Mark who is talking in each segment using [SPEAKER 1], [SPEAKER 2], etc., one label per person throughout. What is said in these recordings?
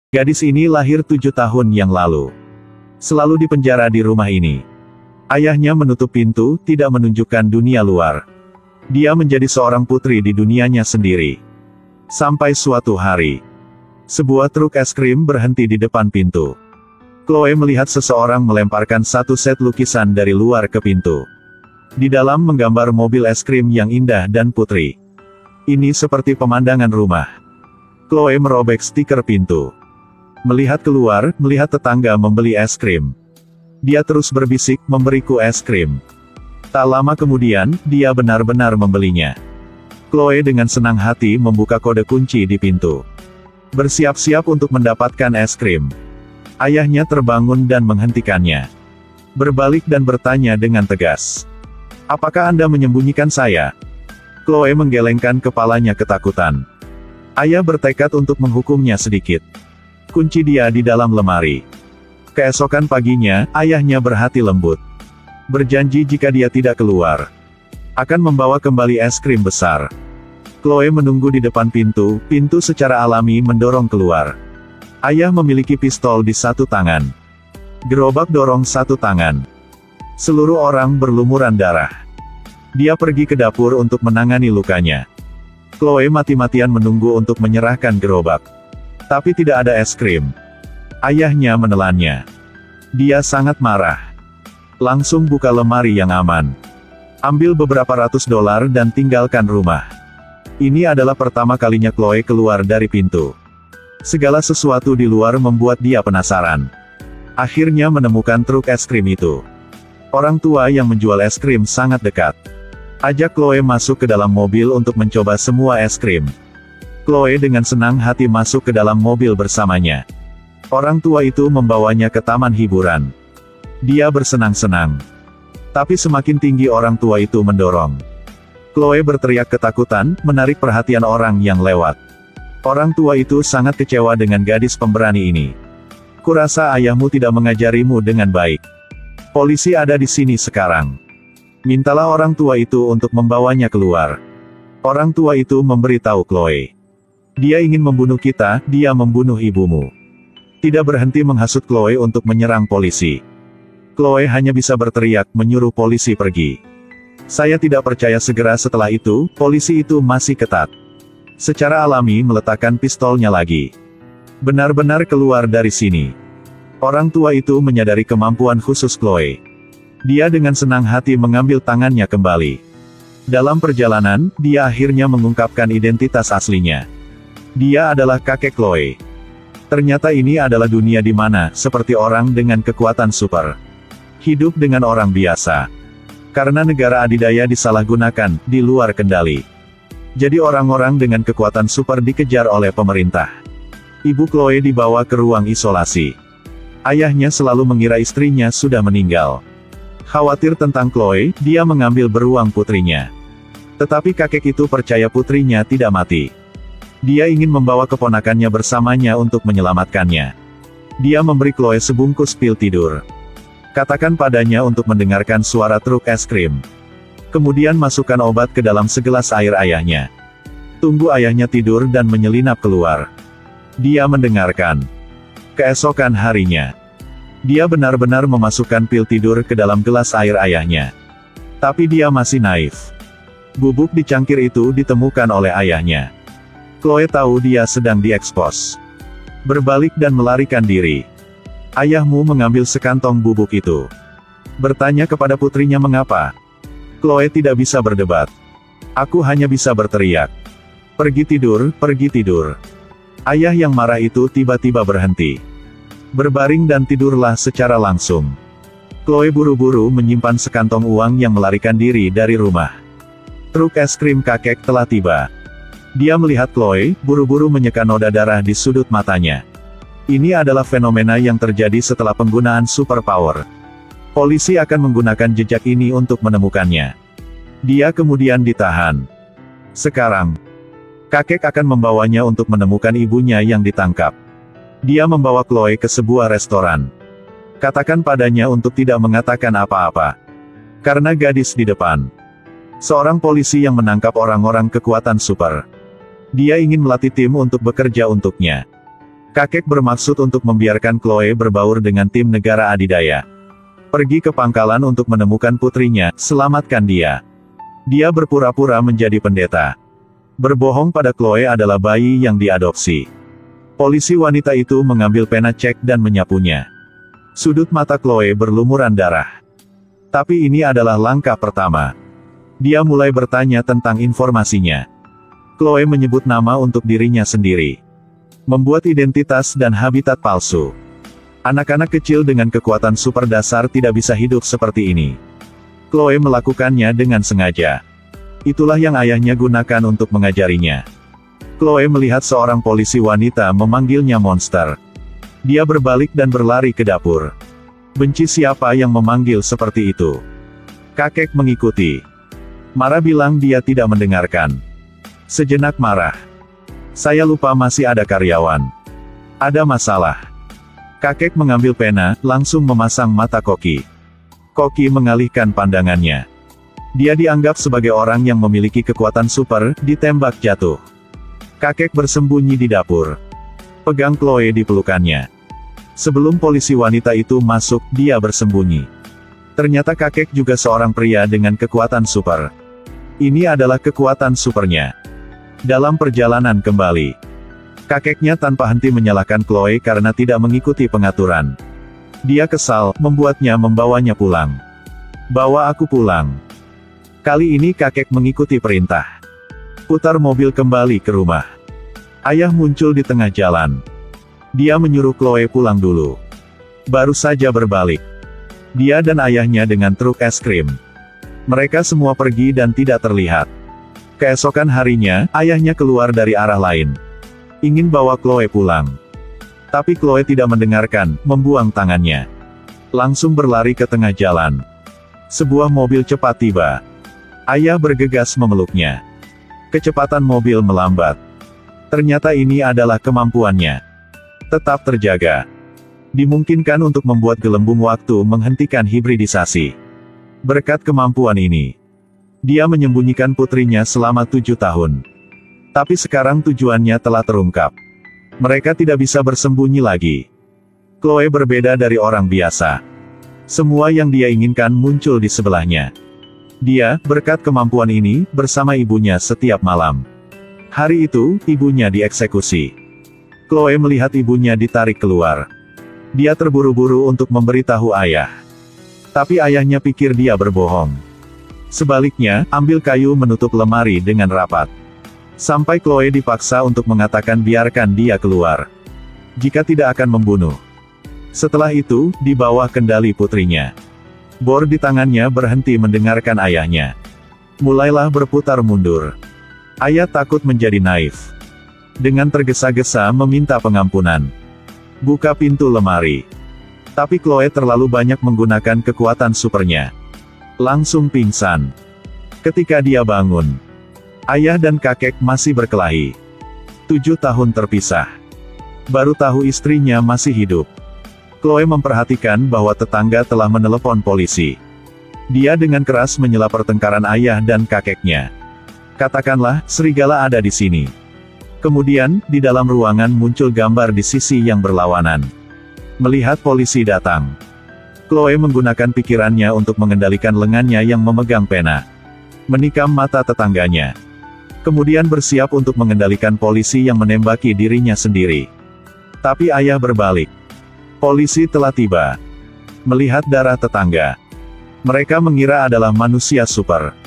[SPEAKER 1] Gadis ini lahir 7 tahun yang lalu. Selalu dipenjara di rumah ini. Ayahnya menutup pintu, tidak menunjukkan dunia luar. Dia menjadi seorang putri di dunianya sendiri. Sampai suatu hari, sebuah truk es krim berhenti di depan pintu. Chloe melihat seseorang melemparkan satu set lukisan dari luar ke pintu. Di dalam menggambar mobil es krim yang indah dan putri. Ini seperti pemandangan rumah. Chloe merobek stiker pintu. Melihat keluar, melihat tetangga membeli es krim. Dia terus berbisik, memberiku es krim. Tak lama kemudian, dia benar-benar membelinya. Chloe dengan senang hati membuka kode kunci di pintu. Bersiap-siap untuk mendapatkan es krim. Ayahnya terbangun dan menghentikannya. Berbalik dan bertanya dengan tegas. Apakah Anda menyembunyikan saya? Chloe menggelengkan kepalanya ketakutan. Ayah bertekad untuk menghukumnya sedikit. Kunci dia di dalam lemari. Keesokan paginya, ayahnya berhati lembut. Berjanji jika dia tidak keluar, akan membawa kembali es krim besar. Chloe menunggu di depan pintu, pintu secara alami mendorong keluar. Ayah memiliki pistol di satu tangan. Gerobak dorong satu tangan. Seluruh orang berlumuran darah. Dia pergi ke dapur untuk menangani lukanya. Chloe mati-matian menunggu untuk menyerahkan gerobak. Tapi tidak ada es krim. Ayahnya menelannya. Dia sangat marah. Langsung buka lemari yang aman. Ambil beberapa ratus dolar dan tinggalkan rumah. Ini adalah pertama kalinya Chloe keluar dari pintu. Segala sesuatu di luar membuat dia penasaran. Akhirnya menemukan truk es krim itu. Orang tua yang menjual es krim sangat dekat. Ajak Chloe masuk ke dalam mobil untuk mencoba semua es krim. Chloe dengan senang hati masuk ke dalam mobil bersamanya. Orang tua itu membawanya ke taman hiburan. Dia bersenang-senang. Tapi semakin tinggi orang tua itu mendorong. Chloe berteriak ketakutan, menarik perhatian orang yang lewat. Orang tua itu sangat kecewa dengan gadis pemberani ini. Kurasa ayahmu tidak mengajarimu dengan baik. Polisi ada di sini sekarang. Mintalah orang tua itu untuk membawanya keluar. Orang tua itu memberitahu Chloe. Dia ingin membunuh kita, dia membunuh ibumu. Tidak berhenti menghasut Chloe untuk menyerang polisi. Chloe hanya bisa berteriak, menyuruh polisi pergi. Saya tidak percaya segera setelah itu, polisi itu masih ketat. Secara alami meletakkan pistolnya lagi. Benar-benar keluar dari sini. Orang tua itu menyadari kemampuan khusus Chloe. Dia dengan senang hati mengambil tangannya kembali. Dalam perjalanan, dia akhirnya mengungkapkan identitas aslinya. Dia adalah kakek Chloe. Ternyata ini adalah dunia di mana, seperti orang dengan kekuatan super, hidup dengan orang biasa. Karena negara adidaya disalahgunakan, di luar kendali. Jadi orang-orang dengan kekuatan super dikejar oleh pemerintah. Ibu Chloe dibawa ke ruang isolasi. Ayahnya selalu mengira istrinya sudah meninggal. Khawatir tentang Chloe, dia mengambil beruang putrinya. Tetapi kakek itu percaya putrinya tidak mati. Dia ingin membawa keponakannya bersamanya untuk menyelamatkannya. Dia memberi Chloe sebungkus pil tidur. Katakan padanya untuk mendengarkan suara truk es krim. Kemudian masukkan obat ke dalam segelas air ayahnya. Tunggu ayahnya tidur dan menyelinap keluar. Dia mendengarkan. Keesokan harinya, dia benar-benar memasukkan pil tidur ke dalam gelas air ayahnya. Tapi dia masih naif. Bubuk di cangkir itu ditemukan oleh ayahnya. Chloe tahu dia sedang diekspos. Berbalik dan melarikan diri. Ayahmu mengambil sekantong bubuk itu. Bertanya kepada putrinya mengapa. Chloe tidak bisa berdebat. Aku hanya bisa berteriak. Pergi tidur, pergi tidur. Ayah yang marah itu tiba-tiba berhenti. Berbaring dan tidurlah secara langsung. Chloe buru-buru menyimpan sekantong uang yang melarikan diri dari rumah. Truk es krim kakek telah tiba. Dia melihat Chloe, buru-buru menyeka noda darah di sudut matanya. Ini adalah fenomena yang terjadi setelah penggunaan superpower. Polisi akan menggunakan jejak ini untuk menemukannya. Dia kemudian ditahan. Sekarang, kakek akan membawanya untuk menemukan ibunya yang ditangkap. Dia membawa Chloe ke sebuah restoran. Katakan padanya untuk tidak mengatakan apa-apa. Karena gadis di depan. Seorang polisi yang menangkap orang-orang kekuatan super. Dia ingin melatih tim untuk bekerja untuknya. Kakek bermaksud untuk membiarkan Chloe berbaur dengan tim negara adidaya. Pergi ke pangkalan untuk menemukan putrinya, selamatkan dia. Dia berpura-pura menjadi pendeta. Berbohong pada Chloe adalah bayi yang diadopsi. Polisi wanita itu mengambil pena cek dan menyapunya. Sudut mata Chloe berlumuran darah. Tapi ini adalah langkah pertama. Dia mulai bertanya tentang informasinya. Chloe menyebut nama untuk dirinya sendiri. Membuat identitas dan habitat palsu. Anak-anak kecil dengan kekuatan super dasar tidak bisa hidup seperti ini. Chloe melakukannya dengan sengaja. Itulah yang ayahnya gunakan untuk mengajarinya. Chloe melihat seorang polisi wanita memanggilnya monster. Dia berbalik dan berlari ke dapur. Benci siapa yang memanggil seperti itu. Kakek mengikuti. Mara bilang dia tidak mendengarkan. Sejenak marah. Saya lupa masih ada karyawan. Ada masalah. Kakek mengambil pena, langsung memasang mata Koki. Koki mengalihkan pandangannya. Dia dianggap sebagai orang yang memiliki kekuatan super, ditembak jatuh. Kakek bersembunyi di dapur. Pegang Chloe di pelukannya. Sebelum polisi wanita itu masuk, dia bersembunyi. Ternyata kakek juga seorang pria dengan kekuatan super. Ini adalah kekuatan supernya. Dalam perjalanan kembali, kakeknya tanpa henti menyalahkan Chloe karena tidak mengikuti pengaturan. Dia kesal, membuatnya membawanya pulang. Bawa aku pulang. Kali ini kakek mengikuti perintah. Putar mobil kembali ke rumah. Ayah muncul di tengah jalan. Dia menyuruh Chloe pulang dulu. Baru saja berbalik. Dia dan ayahnya dengan truk es krim. Mereka semua pergi dan tidak terlihat. Keesokan harinya, ayahnya keluar dari arah lain. Ingin bawa Chloe pulang. Tapi Chloe tidak mendengarkan, membuang tangannya. Langsung berlari ke tengah jalan. Sebuah mobil cepat tiba. Ayah bergegas memeluknya. Kecepatan mobil melambat. Ternyata ini adalah kemampuannya. Tetap terjaga. Dimungkinkan untuk membuat gelembung waktu menghentikan hibridisasi. Berkat kemampuan ini, dia menyembunyikan putrinya selama 7 tahun. Tapi sekarang tujuannya telah terungkap. Mereka tidak bisa bersembunyi lagi. Chloe berbeda dari orang biasa. Semua yang dia inginkan muncul di sebelahnya. Dia, berkat kemampuan ini, bersama ibunya setiap malam. Hari itu, ibunya dieksekusi. Chloe melihat ibunya ditarik keluar. Dia terburu-buru untuk memberitahu ayah. Tapi ayahnya pikir dia berbohong. Sebaliknya, ambil kayu menutup lemari dengan rapat. Sampai Chloe dipaksa untuk mengatakan biarkan dia keluar. Jika tidak akan membunuh. Setelah itu, di bawah kendali putrinya. Bor di tangannya berhenti mendengarkan ayahnya. Mulailah berputar mundur. Ayah takut menjadi naif. Dengan tergesa-gesa meminta pengampunan. Buka pintu lemari. Tapi Chloe terlalu banyak menggunakan kekuatan supernya. Langsung pingsan. Ketika dia bangun, ayah dan kakek masih berkelahi. 7 tahun terpisah. Baru tahu istrinya masih hidup. Chloe memperhatikan bahwa tetangga telah menelepon polisi. Dia dengan keras menyela pertengkaran ayah dan kakeknya. Katakanlah, serigala ada di sini. Kemudian, di dalam ruangan muncul gambar di sisi yang berlawanan. Melihat polisi datang, Chloe menggunakan pikirannya untuk mengendalikan lengannya yang memegang pena. Menikam mata tetangganya. Kemudian bersiap untuk mengendalikan polisi yang menembaki dirinya sendiri. Tapi ayah berbalik. Polisi telah tiba. Melihat darah tetangga, mereka mengira adalah manusia super.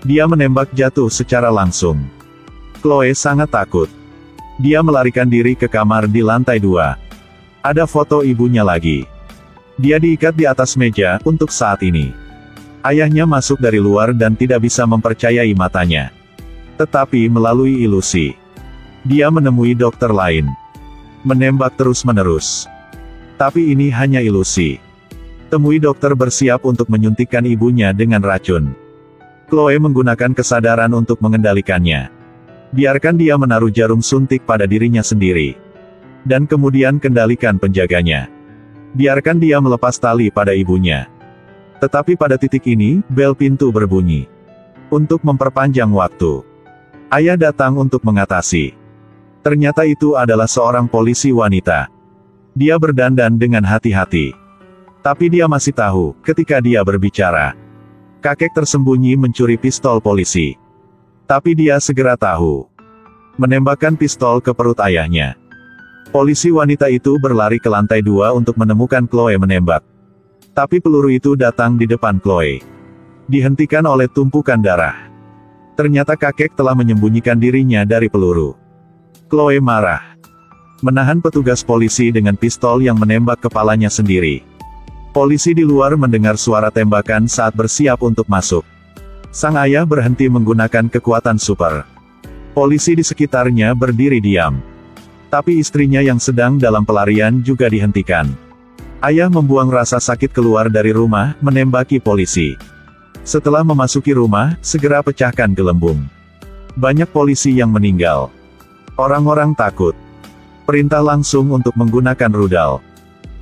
[SPEAKER 1] Dia menembak jatuh secara langsung. Chloe sangat takut. Dia melarikan diri ke kamar di lantai 2. Ada foto ibunya lagi. Dia diikat di atas meja, untuk saat ini. Ayahnya masuk dari luar dan tidak bisa mempercayai matanya. Tetapi melalui ilusi, dia menemui dokter lain. Menembak terus-menerus. Tapi ini hanya ilusi. Temui dokter bersiap untuk menyuntikkan ibunya dengan racun. Chloe menggunakan kesadaran untuk mengendalikannya. Biarkan dia menaruh jarum suntik pada dirinya sendiri. Dan kemudian kendalikan penjaganya. Biarkan dia melepas tali pada ibunya. Tetapi pada titik ini, bel pintu berbunyi. Untuk memperpanjang waktu, ayah datang untuk mengatasi. Ternyata itu adalah seorang polisi wanita. Dia berdandan dengan hati-hati. Tapi dia masih tahu, ketika dia berbicara. Kakek tersembunyi mencuri pistol polisi. Tapi dia segera tahu. Menembakkan pistol ke perut ayahnya. Polisi wanita itu berlari ke lantai 2 untuk menemukan Chloe menembak. Tapi peluru itu datang di depan Chloe. Dihentikan oleh tumpukan darah. Ternyata kakek telah menyembunyikan dirinya dari peluru. Chloe marah. Menahan petugas polisi dengan pistol yang menembak kepalanya sendiri. Polisi di luar mendengar suara tembakan saat bersiap untuk masuk. Sang ayah berhenti menggunakan kekuatan super. Polisi di sekitarnya berdiri diam. Tapi istrinya yang sedang dalam pelarian juga dihentikan. Ayah membuang rasa sakit keluar dari rumah, menembaki polisi. Setelah memasuki rumah, segera pecahkan gelembung. Banyak polisi yang meninggal. Orang-orang takut. Perintah langsung untuk menggunakan rudal.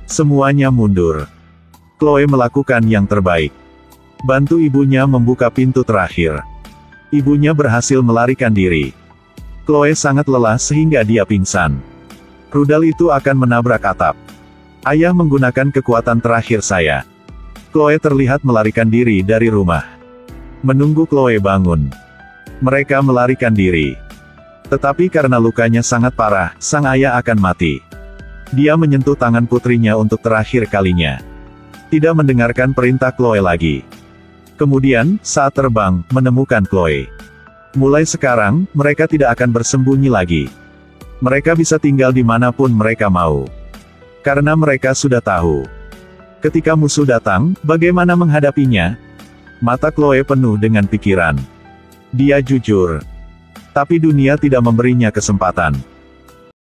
[SPEAKER 1] Semuanya mundur. Chloe melakukan yang terbaik. Bantu ibunya membuka pintu terakhir. Ibunya berhasil melarikan diri. Chloe sangat lelah sehingga dia pingsan. Rudal itu akan menabrak atap. Ayah menggunakan kekuatan terakhir saya. Chloe terlihat melarikan diri dari rumah. Menunggu Chloe bangun. Mereka melarikan diri. Tetapi karena lukanya sangat parah, sang ayah akan mati. Dia menyentuh tangan putrinya untuk terakhir kalinya. Tidak mendengarkan perintah Chloe lagi. Kemudian, saat terbang, menemukan Chloe. Mulai sekarang, mereka tidak akan bersembunyi lagi. Mereka bisa tinggal dimanapun mereka mau. Karena mereka sudah tahu. Ketika musuh datang, bagaimana menghadapinya? Mata Chloe penuh dengan pikiran. Dia jujur. Tapi dunia tidak memberinya kesempatan.